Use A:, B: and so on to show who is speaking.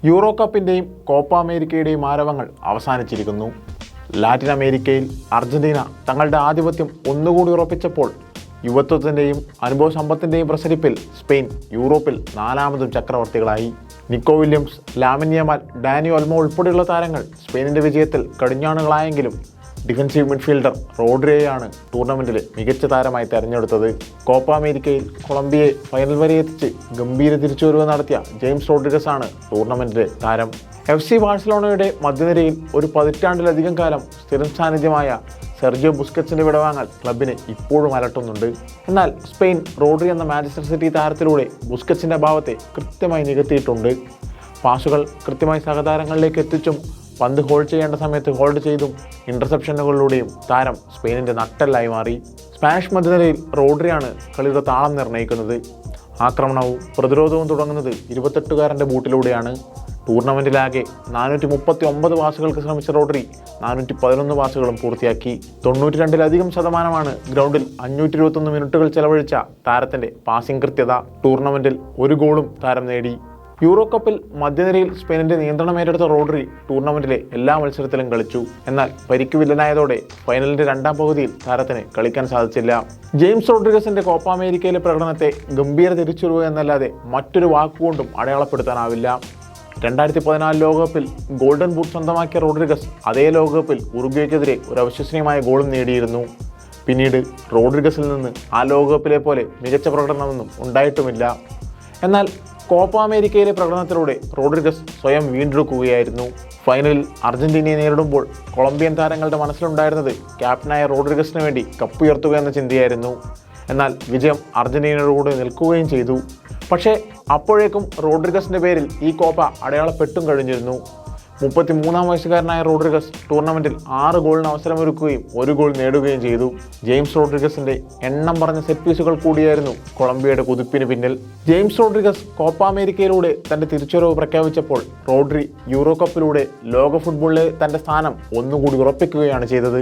A: Euro കപ്പിൻ്റെയും Copa അമേരിക്കയുടെയും ആരവങ്ങൾ അവസാനിച്ചിരിക്കുന്നു. Latin അമേരിക്കയിൽ Argentina തങ്ങളുടെ ആധിപത്യം ഒന്നുകൂടി ഉറപ്പിച്ചപ്പോൾ യുവത്വത്തിൻ്റെയും അനുഭവ സമ്പത്തിൻ്റെയും പ്രസരിപ്പിൽ സ്പെയിൻ യൂറോപ്പിൽ നാലാമതും ചക്രവർത്തികളായി. Nico Williams, Lamine Yamal, Dani Olmo ഉൾപ്പെടെയുള്ള താരങ്ങൾ സ്പെയിനിൻ്റെ വിജയത്തിൽ കടിഞ്ഞാണുകളായെങ്കിലും ഡിഫൻസീവ് മിഡ്ഫീൽഡർ റോഡ്രിയെയാണ് ടൂർണമെൻറ്റിലെ മികച്ച താരമായി തെരഞ്ഞെടുത്തത്. കോപ്പ അമേരിക്കയിൽ കൊളംബിയയെ ഫൈനൽ വരെ എത്തിച്ച് ഗംഭീര തിരിച്ചുവരവ് നടത്തിയ ജെയിംസ് റോഡ്രിഗസ് ആണ് ടൂർണമെൻറ്റിലെ താരം. FC ബാഴ്സലോണയുടെ മധ്യനിരയിൽ ഒരു പതിറ്റാണ്ടിലധികം കാലം സ്ഥിരം സാന്നിധ്യമായ സെർജിയോ ബുസ്കറ്റ്സിൻ്റെ വിടവാങ്ങൽ ക്ലബിനെ ഇപ്പോഴും അലട്ടുന്നുണ്ട്. എന്നാൽ സ്പെയിൻ റോഡ്രി എന്ന മാഞ്ചസ്റ്റർ സിറ്റി താരത്തിലൂടെ ബുസ്കറ്റ്സിൻ്റെ അഭാവത്തെ കൃത്യമായി നികത്തിയിട്ടുണ്ട്. പാസുകൾ കൃത്യമായി സഹതാരങ്ങളിലേക്ക് എത്തിച്ചും പന്ത് ഹോൾഡ് ചെയ്യേണ്ട സമയത്ത് ഹോൾഡ് ചെയ്തും ഇൻ്റർസെപ്ഷനുകളിലൂടെയും താരം സ്പെയിനിൻ്റെ നട്ടെല്ലായി മാറി. സ്പാനിഷ് മധ്യനിരയിൽ റോഡ്രിയാണ് കളിയുടെ താളം നിർണ്ണയിക്കുന്നത്. ആക്രമണവും പ്രതിരോധവും തുടങ്ങുന്നത് 28-കാരൻ്റെ ബൂട്ടിലൂടെയാണ്. ടൂർണമെൻറ്റിലാകെ 439 പാസുകൾക്ക് ശ്രമിച്ച റോഡ്രി 411 പാസുകളും പൂർത്തിയാക്കി. 92% ഗ്രൗണ്ടിൽ 521 മിനിറ്റുകൾ ചെലവഴിച്ച താരത്തിൻ്റെ പാസിംഗ് കൃത്യത. ടൂർണമെൻറ്റിൽ ഒരു ഗോളും താരം നേടി. യൂറോ കപ്പിൽ മധ്യനിരയിൽ സ്പെയിനിൻ്റെ നിയന്ത്രണമേറ്റെടുത്ത റോഡ്രി ടൂർണമെൻറ്റിലെ എല്ലാ മത്സരത്തിലും കളിച്ചു. എന്നാൽ പരിക്ക് വില്ലനായതോടെ ഫൈനലിൻ്റെ രണ്ടാം പകുതിയിൽ താരത്തിന് കളിക്കാൻ സാധിച്ചില്ല. ജെയിംസ് റോഡ്രിഗസിൻ്റെ കോപ്പ അമേരിക്കയിലെ പ്രകടനത്തെ ഗംഭീര തിരിച്ചുവരവ് എന്നല്ലാതെ മറ്റൊരു വാക്കുകൊണ്ടും അടയാളപ്പെടുത്താനാവില്ല. 2014 ലോകകപ്പിൽ ഗോൾഡൻ ബൂട്ട് സ്വന്തമാക്കിയ റോഡ്രിഗസ് അതേ ലോകകപ്പിൽ ഉറുഗ്വേക്കെതിരെ ഒരു അവിശ്വസനീയമായ ഗോളും നേടിയിരുന്നു. പിന്നീട് റോഡ്രിഗസിൽ നിന്ന് ആ ലോകകപ്പിലെ പോലെ മികച്ച പ്രകടനമൊന്നും ഉണ്ടായിട്ടുമില്ല. എന്നാൽ കോപ്പ അമേരിക്കയിലെ പ്രകടനത്തിലൂടെ റോഡ്രിഗസ് സ്വയം വീണ്ടെടുക്കുകയായിരുന്നു. ഫൈനലിൽ അർജന്റീനയെ നേരിടുമ്പോൾ കൊളംബിയൻ താരങ്ങളുടെ മനസ്സിലുണ്ടായിരുന്നത് ക്യാപ്റ്റനായ റോഡ്രിഗസിന് വേണ്ടി കപ്പുയർത്തുക എന്ന ചിന്തയായിരുന്നു. എന്നാൽ വിജയം അർജന്റീനയുടെ കൂടെ നിൽക്കുകയും ചെയ്തു. പക്ഷേ അപ്പോഴേക്കും റോഡ്രിഗസിൻ്റെ പേരിൽ ഈ കോപ്പ അടയാളപ്പെട്ടും കഴിഞ്ഞിരുന്നു. 33-ാം വയസ്സുകാരനായ റോഡ്രിഗസ് ടൂർണമെൻറ്റിൽ 6 ഗോളിന് അവസരമൊരുക്കുകയും 1 ഗോൾ നേടുകയും ചെയ്തു. ജെയിംസ് റോഡ്രിഗസിൻ്റെ എണ്ണം പറഞ്ഞ സെറ്റ് പീസുകൾ കൂടിയായിരുന്നു കൊളംബിയയുടെ കുതിപ്പിന് പിന്നിൽ. ജെയിംസ് റോഡ്രിഗസ് കോപ്പ അമേരിക്കയിലൂടെ തൻ്റെ തിരിച്ചുവരവ് പ്രഖ്യാപിച്ചപ്പോൾ റോഡ്രി യൂറോ കപ്പിലൂടെ ലോക ഫുട്ബോളിലെ തൻ്റെ സ്ഥാനം ഒന്നുകൂടി ഉറപ്പിക്കുകയാണ് ചെയ്തത്.